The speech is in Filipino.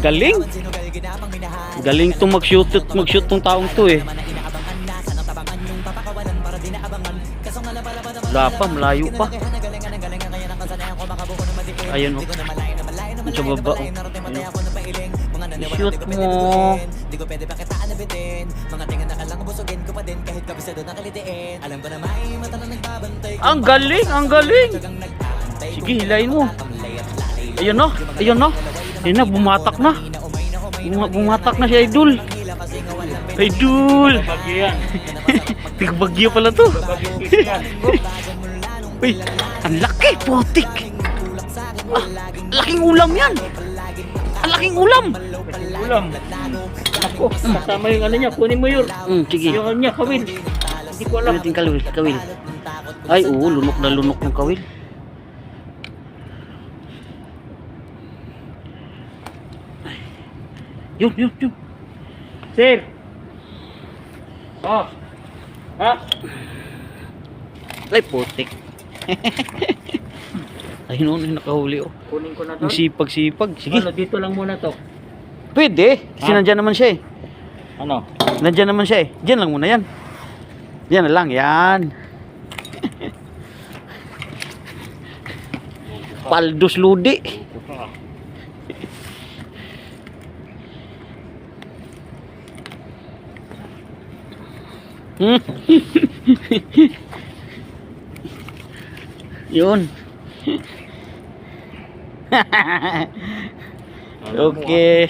Galing. Galing tong mag-shoot tong taong to eh. Wala pa, malayo pa. Ayun oh. Sa baba oh. Shoot mo. Ang galing, ang galing. Sige, hilahin mo. Ayun na, ayun na. Ayun na, bumatak na. Bumatak na si Idol. Idol. Tigbagyo pala to. Uy, ang laki, potik. Ah, laking ulam yan. Ang laking ulam. Ulam. Ako, kasama yung ano niya, kunin mo yun. Sige. Yung ano niya, kawil. Hindi ko alam. Ulitin kawil, kawil. Ay, oo, lunok na lunok ng kawil. Yun, yun, yun. Sir. Oh. Ha? Ay, putik. Ay, noon, nakahuli oh. Kunin ko na to. Ang sipag-sipag. Sige. Ano, dito lang muna to. Pwede. Kasi Ha? nandyan naman siya eh. Ano? Nandyan naman siya eh. Diyan lang muna yan. Yan na lang, yan. Paldos ludi. Yun. Okay.